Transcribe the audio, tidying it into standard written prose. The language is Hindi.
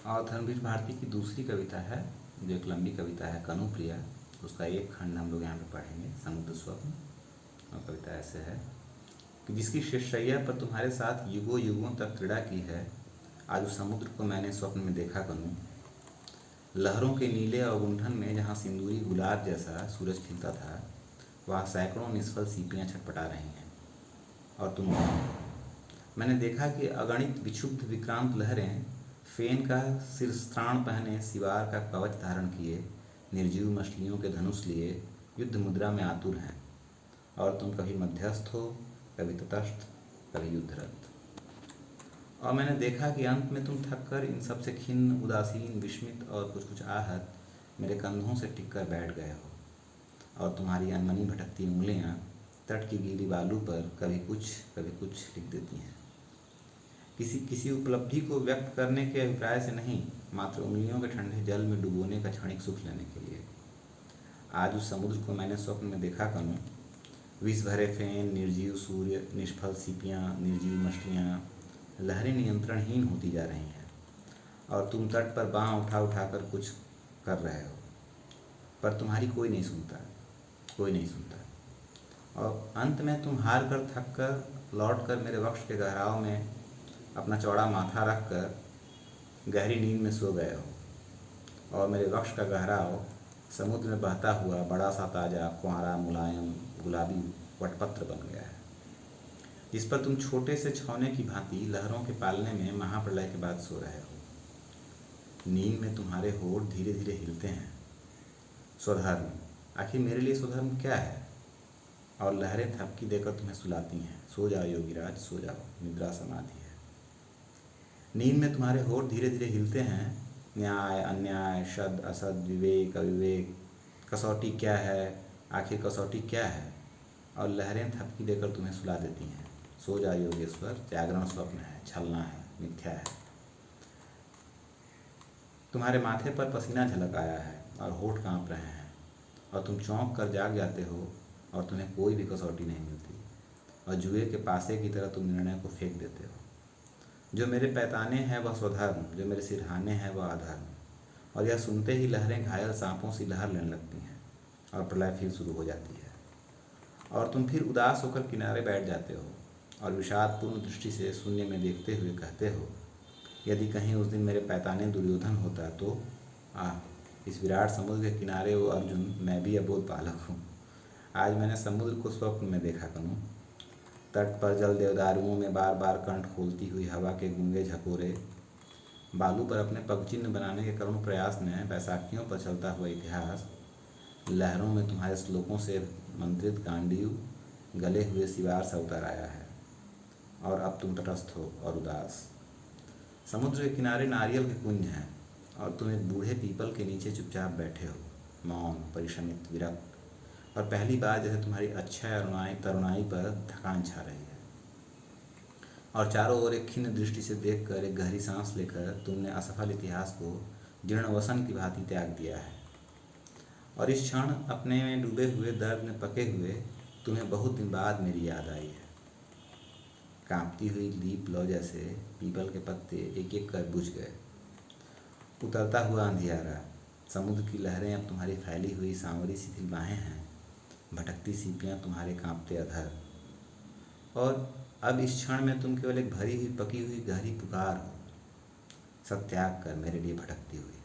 और धर्मवीर भारती की दूसरी कविता है, जो एक लंबी कविता है, कनुप्रिया। उसका एक खंड हम लोग यहाँ पे पढ़ेंगे, समुद्र स्वप्न। और कविता ऐसे है कि जिसकी शेषशैया पर तुम्हारे साथ युगों युगों तक क्रीड़ा की है, आज उस समुद्र को मैंने स्वप्न में देखा करूँ। लहरों के नीले अवगुंठन में जहाँ सिंदूरी गुलाब जैसा सूरज खिलता था, वहाँ सैकड़ों निष्फल सीपियाँ छटपटा रही हैं। और तुम मैंने देखा कि अगणित विक्षुब्ध विक्रांत लहरें फेन का शिरस्त्राण पहने सिवार का कवच धारण किए, निर्जीव मछलियों के धनुष लिए युद्ध मुद्रा में आतुर हैं। और तुम कभी मध्यस्थ हो, कभी तटस्थ, कभी युद्धरत। और मैंने देखा कि अंत में तुम थककर इन सबसे खिन्न, उदासीन, विस्मित और कुछ कुछ आहत मेरे कंधों से टिक कर बैठ गए हो। और तुम्हारी अनमनी भटकती उंगलियां तट की गीली बालू पर कभी कुछ लिख देती हैं, किसी किसी उपलब्धि को व्यक्त करने के अभिप्राय से नहीं, मात्र उंगलियों के ठंडे जल में डुबोने का क्षणिक सुख लेने के लिए। आज उस समुद्र को मैंने स्वप्न में देखा करूँ। विष भरे फेन, निर्जीव सूर्य, निष्फल सीपियाँ, निर्जीव मछलियाँ, लहरें नियंत्रणहीन होती जा रही हैं। और तुम तट पर बाँह उठा उठा कर कुछ कर रहे हो, पर तुम्हारी कोई नहीं सुनता, कोई नहीं सुनता। और अंत में तुम हार कर, थक कर लौट कर मेरे वक्ष के गहराव में अपना चौड़ा माथा रख कर गहरी नींद में सो गए हो। और मेरे वक्ष का गहराव समुद्र में बहता हुआ बड़ा सा ताज़ा, कुंवारा, मुलायम, गुलाबी वटपत्र बन गया है, जिस पर तुम छोटे से छौने की भांति लहरों के पालने में महाप्रलय के बाद सो रहे हो। नींद में तुम्हारे होठ धीरे धीरे हिलते हैं। स्वधर्म, आखिर मेरे लिए स्वधर्म क्या है? और लहरें थपकी देकर तुम्हें सुलाती हैं, सो जाओ योगीराज, सो जाओ, निद्रा समाधि है। नींद में तुम्हारे होठ धीरे धीरे हिलते हैं। न्याय, अन्याय, सद असद, विवेक, अविवेक, कसौटी क्या है, आखिर कसौटी क्या है? और लहरें थपकी देकर तुम्हें सुला देती हैं, सो जा योगेश्वर, जागरण स्वप्न है, छलना है, मिथ्या है। तुम्हारे माथे पर पसीना झलक आया है और होठ कांप रहे हैं, और तुम चौंक कर जाग जाते हो और तुम्हें कोई भी कसौटी नहीं मिलती। और जुए के पासे की तरह तुम निर्णय को फेंक देते हो। जो मेरे पैताने हैं वह स्वधर्म, जो मेरे सिरहाने हैं वह अधर्म। और यह सुनते ही लहरें घायल सांपों सी लहर लेने लगती हैं और प्रलय फिर शुरू हो जाती है। और तुम फिर उदास होकर किनारे बैठ जाते हो और विषादपूर्ण दृष्टि से शून्य में देखते हुए कहते हो, यदि कहीं उस दिन मेरे पैताने दुर्योधन होता तो इस विराट समुद्र के किनारे वो अर्जुन, मैं भी अबोध बालक हूँ। आज मैंने समुद्र को स्वप्न में देखा करूँ। तट पर जल देवदारुओं में बार बार कंठ खोलती हुई हवा के गूंगे झकोरे, बालू पर अपने पगचिन्ह बनाने के करुण प्रयास में बैसाखियों पर चलता हुआ इतिहास, लहरों में तुम्हारे श्लोकों से मंत्रित गांडीव, गले हुए सिवार सा उतर आया है। और अब तुम तटस्थ हो और उदास। समुद्र के किनारे नारियल के कुंज हैं और तुम एक बूढ़े पीपल के नीचे चुपचाप बैठे हो, मौन, परिश्रमित, विरक्त। और पहली बार जैसे तुम्हारी अक्षय तरुणाई पर थकान छा रही है। और चारों ओर एक खिन्न दृष्टि से देखकर, एक गहरी सांस लेकर तुमने असफल इतिहास को जीर्ण वसन की भांति त्याग दिया है। और इस क्षण अपने में डूबे हुए, दर्द में पके हुए तुम्हें बहुत दिन बाद मेरी याद आई है। कांपती हुई लीप लौ जैसे पीपल के पत्ते एक एक कर बुझ गए। उतरता हुआ अंधियारा, समुद्र की लहरें अब तुम्हारी फैली हुई सांवरी शिथिल बाहें हैं, भटकती सीपियाँ तुम्हारे कांपते अधर। और अब इस क्षण में तुम केवल एक भरी हुई, पकी हुई गहरी पुकार हो, सब त्याग कर मेरे लिए भटकती हुई।